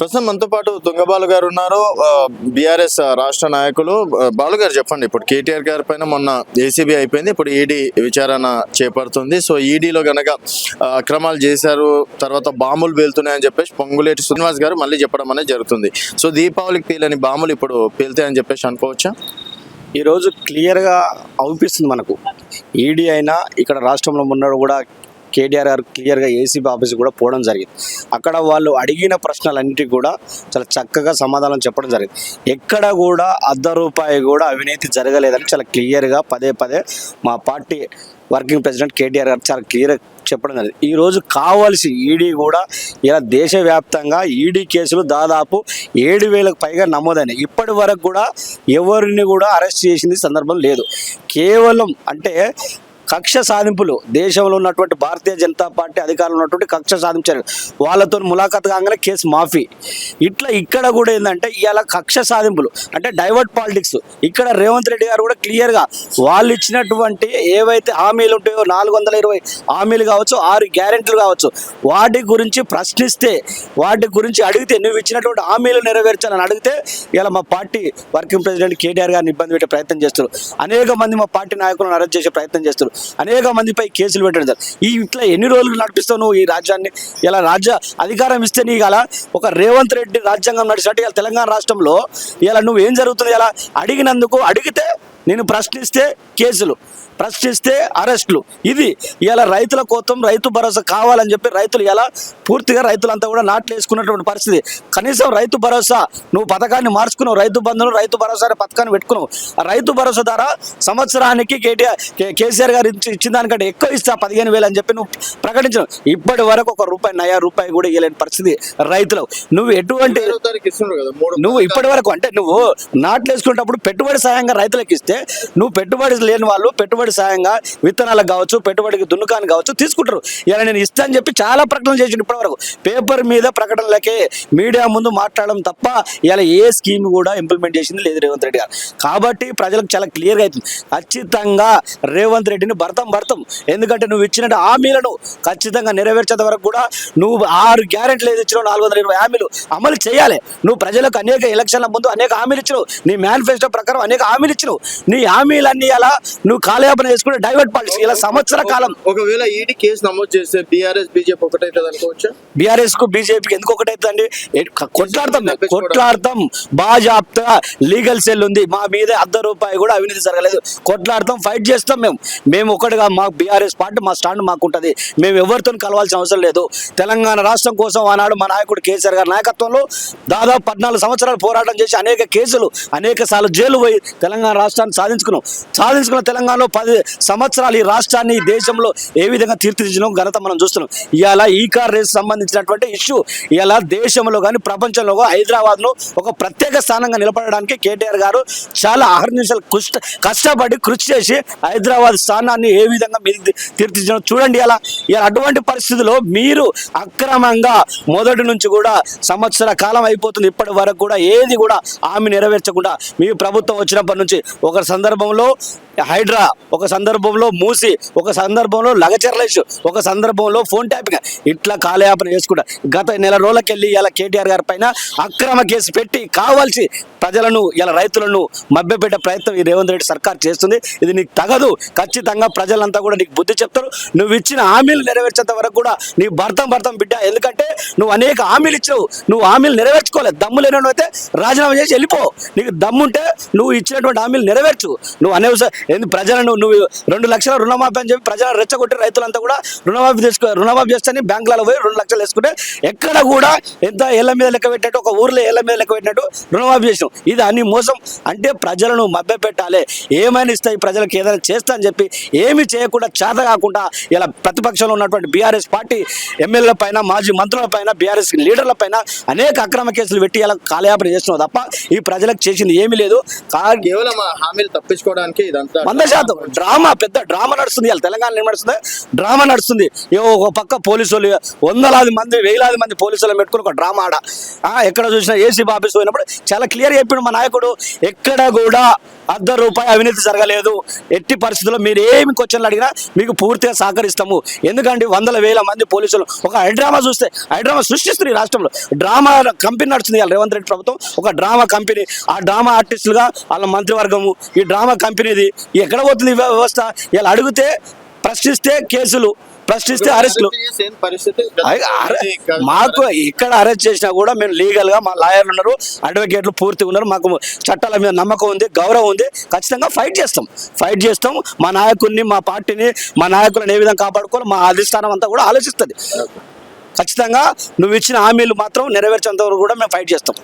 ప్రస్తుతం మనతో పాటు తుంగబాలు గారు ఉన్నారు. బీఆర్ఎస్ రాష్ట్ర నాయకులు. బాలు గారు చెప్పండి, ఇప్పుడు కేటీఆర్ గారి పైన మొన్న ఏసీబీ అయిపోయింది, ఇప్పుడు ఈడీ విచారణ చేపడుతుంది. సో ఈడీలో గనక అక్రమాలు చేశారు, తర్వాత బాంబులు పేలుతున్నాయని చెప్పేసి పొంగులేటి శ్రీనివాస్ గారు మళ్ళీ చెప్పడం అనేది జరుగుతుంది. సో దీపావళికి పేలని బాంబులు ఇప్పుడు పేలుతాయని చెప్పేసి అనుకోవచ్చా? ఈరోజు క్లియర్గా అవుపిస్తుంది మనకు. ఈడీ అయినా ఇక్కడ రాష్ట్రంలో ఉన్నాడు కూడా కేటీఆర్ గారు క్లియర్గా ఏసీబీ ఆఫీస్ కూడా పోవడం జరిగింది. అక్కడ వాళ్ళు అడిగిన ప్రశ్నలన్నిటికీ కూడా చాలా చక్కగా సమాధానం చెప్పడం జరిగింది. ఎక్కడ కూడా ₹1 కూడా అవినీతి జరగలేదని చాలా క్లియర్గా పదే మా పార్టీ వర్కింగ్ ప్రెసిడెంట్ కేటీఆర్ గారు చాలా క్లియర్గా చెప్పడం జరిగింది. ఈరోజు కావాల్సి ఈడీ కూడా ఇలా దేశవ్యాప్తంగా ఈడీ కేసులు దాదాపు 7,000కు పైగా నమోదైనాయి. ఇప్పటి వరకు కూడా ఎవరిని కూడా అరెస్ట్ చేసింది సందర్భం లేదు. కేవలం అంటే కక్ష సాధింపులు, దేశంలో ఉన్నటువంటి భారతీయ జనతా పార్టీ అధికారంలో ఉన్నటువంటి కక్ష సాధించారు, వాళ్ళతో ములాఖాత్ కాగానే కేసు మాఫీ. ఇట్లా ఇక్కడ కూడా ఏంటంటే ఇవాళ కక్ష సాధింపులు అంటే డైవర్ట్ పాలిటిక్స్. ఇక్కడ రేవంత్ రెడ్డి గారు కూడా క్లియర్గా వాళ్ళు ఇచ్చినటువంటి ఏవైతే హామీలు ఉంటాయో 420 హామీలు కావచ్చు, 6 గ్యారెంటీలు కావచ్చు, వాటి గురించి ప్రశ్నిస్తే, వాటి గురించి అడిగితే, నువ్వు ఇచ్చినటువంటి హామీలు నెరవేర్చాలని అడిగితే ఇలా మా పార్టీ వర్కింగ్ ప్రెసిడెంట్ కేటీఆర్ గారిని ఇబ్బంది పెట్టే ప్రయత్నం చేస్తారు. అనేక మంది మా పార్టీ నాయకులను అరెస్ట్ చేసే ప్రయత్నం చేస్తారు. అనేక మందిపై కేసులు పెట్టడం సార్. ఇట్లా ఎన్ని రోజులు నడిపిస్తావు నువ్వు ఈ రాజ్యాన్ని? ఇలా రాజ్య అధికారం ఇస్తే నీకు అలా ఒక రేవంత్ రెడ్డి రాజ్యాంగం నడిచినట్టు ఇలా తెలంగాణ రాష్ట్రంలో ఇలా నువ్వు ఏం జరుగుతుంది? ఇలా అడిగినందుకు, అడిగితే నేను ప్రశ్నిస్తే కేసులు, ప్రశ్నిస్తే అరెస్టులు. ఇది ఇలా రైతుల కోసం రైతు భరోసా కావాలని చెప్పి రైతులు ఇలా పూర్తిగా రైతులంతా కూడా నాట్లు వేసుకున్నటువంటి పరిస్థితి. కనీసం రైతు భరోసా నువ్వు పథకాన్ని మార్చుకున్నావు, రైతు బంధును రైతు భరోసా అనే పథకాన్ని పెట్టుకున్నావు. ఆ రైతు భరోసా ద్వారా సంవత్సరానికి కేసీఆర్ గారు ఇచ్చిన దానికంటే ఎక్కువ ఇస్తా 15,000 అని చెప్పి నువ్వు ప్రకటించవు. ఇప్పటి వరకు ₹1 కూడా ఇవ్వలేని పరిస్థితి రైతులు. నువ్వు ఎటువంటి నువ్వు ఇప్పటి వరకు అంటే నువ్వు నాట్లు వేసుకునేటప్పుడు పెట్టుబడి సాయంగా రైతులకు ఇస్తే, నువ్వు పెట్టుబడి లేని వాళ్ళు పెట్టుబడి సాయంగా విత్తనాలకు కావచ్చు, పెట్టుబడికి దున్నుకానికి కావచ్చు తీసుకుంటారు. ఇలా నేను ఇస్తా అని చెప్పి చాలా ప్రకటనలు చేసి ఇప్పటి వరకు పేపర్ మీద ప్రకటనలకే మీడియా ముందు మాట్లాడడం తప్ప ఇలా ఏ స్కీమ్ కూడా ఇంప్లిమెంట్ చేసింది లేదు రేవంత్ రెడ్డి గారు. కాబట్టి ప్రజలకు చాలా క్లియర్గా అవుతుంది, ఖచ్చితంగా రేవంత్ రెడ్డిని భర్తం. ఎందుకంటే నువ్వు ఇచ్చిన హామీలను ఖచ్చితంగా నెరవేర్చేంత వరకు కూడా నువ్వు 6 గ్యారెంటీలు ఏది ఇచ్చినావు, 420 హామీలు అమలు చేయాలి. నువ్వు ప్రజలకు అనేక ఎలక్షన్ల ముందు అనేక హామీలు ఇచ్చినావు, నీ మేనిఫెస్టో ప్రకారం అనేక హామీలు ఇచ్చినావు. నీ హామీలన్నీ అలా నువ్వు కాలయాపన చేసుకుంటే డైవర్ట్ పాలిటిక్స్. ఇలా సంవత్సర కాలం ఒకవేళ ఈడీ కేసు నమోదు చేస్తే బీఆర్ఎస్ బీజేపీ ఒకటైతుంది అనుకోవచ్చు. బీఆర్ఎస్ కు బీజేపీకి ఎందుకు ఒకటైతుందండి? కొట్లాడతాం బాజాప్తా లీగల్ సెల్ ఉంది, మా మీద ₹1 కూడా అవినీతి జరగలేదు, కొట్లాడతాం, ఫైట్ చేస్తాం. మేము ఒకటిగా మా బీఆర్ఎస్ పార్టీ మా స్టాండ్ మాకుంటుంది. మేము ఎవరితో కలవాల్సిన అవసరం లేదు. తెలంగాణ రాష్ట్రం కోసం ఆనాడు మా నాయకుడు కేసీఆర్ గారి నాయకత్వంలో దాదాపు 14 సంవత్సరాలు పోరాటం చేసి అనేక కేసులు, అనేక సార్లు జైలు పోయి తెలంగాణ రాష్ట్రాన్ని సాధించుకున్న తెలంగాణలో 10 సంవత్సరాలు ఈ రాష్ట్రాన్ని, ఈ దేశంలో ఏ విధంగా తీర్చిదిద్దిన ఘనత మనం చూస్తున్నాం. ఇవాళ ఈ కార్ రేస్ సంబంధించినటువంటి ఇష్యూ ఇవాళ దేశంలో కానీ ప్రపంచంలో హైదరాబాద్ను ఒక ప్రత్యేక స్థానంగా నిలబడడానికి కేటీఆర్ గారు చాలా అహర్నిశలు కష్టపడి కృషి చేసి హైదరాబాద్ స్థానాన్ని ఏ విధంగా మీరు తీర్చిదిద్దడం చూడండి. ఇలా అటువంటి పరిస్థితుల్లో మీరు అక్రమంగా మొదటి నుంచి కూడా సంవత్సర కాలం అయిపోతుంది, ఇప్పటి వరకు కూడా ఏది కూడా హామీ నెరవేర్చకుండా మీ ప్రభుత్వం వచ్చినప్పటి నుంచి ఒక సందర్భంలో హైడ్రా, ఒక సందర్భంలో మూసి, ఒక సందర్భంలో లగచర్లేష్, ఒక సందర్భంలో ఫోన్ ట్యాపింగ్, ఇట్లా కాలయాపన చేసుకుంటా గత నెల రోజులకెళ్ళి ఇలా కేటీఆర్ గారి పైన అక్రమ కేసు పెట్టి కావాల్సి ప్రజలను ఇలా రైతులను మభ్యపెట్టే ప్రయత్నం ఈ రేవంత్ రెడ్డి సర్కార్ చేస్తుంది. ఇది నీకు తగదు. ఖచ్చితంగా ప్రజలంతా కూడా నీకు బుద్ధి చెప్తారు. నువ్వు ఇచ్చిన హామీలు నెరవేర్చేంత వరకు కూడా నీ భర్తం బిడ్డ. ఎందుకంటే నువ్వు అనేక హామీలు ఇచ్చావు, నువ్వు హామీలు నెరవేర్చుకోలేదు. దమ్ము లేని అయితే రాజీనామా చేసి వెళ్ళిపో. నీకు దమ్ముంటే నువ్వు ఇచ్చినటువంటి హామీలు నెరవేర్చు. నువ్వు ప్రజలను నువ్వు 2 లక్షల రుణమాఫీ అని చెప్పి ప్రజలను రెచ్చగొట్టి రైతులంతా కూడా రుణమాఫీ చేస్తాని బ్యాంకులలో పోయి 2 లక్షలు వేసుకుంటే ఎక్కడ కూడా ఎంత ఏళ్ల మీద లెక్క పెట్టినట్టు, ఒక ఊర్లో ఏళ్ల మీద లెక్క పెట్టినట్టు రుణమాఫీ చేసినాం. ఇది అన్ని మోసం. అంటే ప్రజలను మభ్య పెట్టాలి, ఏమైనా ఇస్తాయి ప్రజలకు ఏదైనా చేస్తా అని చెప్పి ఏమి చేయకుండా చేత కాకుండా ఇలా ప్రతిపక్షంలో ఉన్నటువంటి బీఆర్ఎస్ పార్టీ ఎమ్మెల్యేల పైన, మాజీ మంత్రుల పైన, బీఆర్ఎస్ లీడర్ల పైన అనేక అక్రమ కేసులు పెట్టి ఇలా కాలయాపన చేస్తున్నావు తప్ప ఈ ప్రజలకు చేసింది ఏమీ లేదు. కేవలం హామీలు తప్పించుకోవడానికి 100% డ్రామా, పెద్ద డ్రామా నడుస్తుంది. ఇలా తెలంగాణ నడుస్తుంది, డ్రామా నడుస్తుంది. ఒక పక్క పోలీసులు వందలాది మంది, వేలాది మంది పోలీసులను పెట్టుకుని ఒక డ్రామా ఎక్కడ చూసినా ఏసీబీ ఆఫీస్ పోయినప్పుడు చాలా క్లియర్గా చెప్పాడు మా నాయకుడు, ఎక్కడ కూడా రూపాయి అవినీతి జరగలేదు. ఎట్టి పరిస్థితుల్లో మీరు ఏమి క్వశ్చన్లు అడిగినా మీకు పూర్తిగా సహకరిస్తాము. ఎందుకంటే వందల వేల మంది పోలీసులు ఒక హైడ్రామా చూస్తే హైడ్రామా సృష్టిస్తుంది ఈ రాష్ట్రంలో. డ్రామా కంపెనీ నడుస్తుంది ఇవాళ రేవంత్ రెడ్డి ప్రభుత్వం, ఒక డ్రామా కంపెనీ. ఆ డ్రామా ఆర్టిస్టులుగా వాళ్ళ మంత్రివర్గము, ఈ డ్రామా కంపెనీది ఎక్కడ పోతుంది ఈ వ్యవస్థ? ఇలా అడిగితే ప్రశ్నిస్తే కేసులు, ప్రశ్నిస్తే అరెస్టులు. మాకు ఇక్కడ అరెస్ట్ చేసినా కూడా మేము లీగల్ గా, మా లాయర్లు ఉన్నారు, అడ్వకేట్లు పూర్తిగా ఉన్నారు, మాకు చట్టాల మీద నమ్మకం ఉంది, గౌరవం ఉంది. ఖచ్చితంగా ఫైట్ చేస్తాం. మా నాయకుడిని, మా పార్టీని, మా నాయకులను ఏ విధంగా కాపాడుకోవాలి మా అధిష్టానం అంతా కూడా ఆలోచిస్తుంది. ఖచ్చితంగా నువ్వు ఇచ్చిన హామీలు మాత్రం నెరవేర్చేంత వరకు కూడా మేము ఫైట్ చేస్తాం.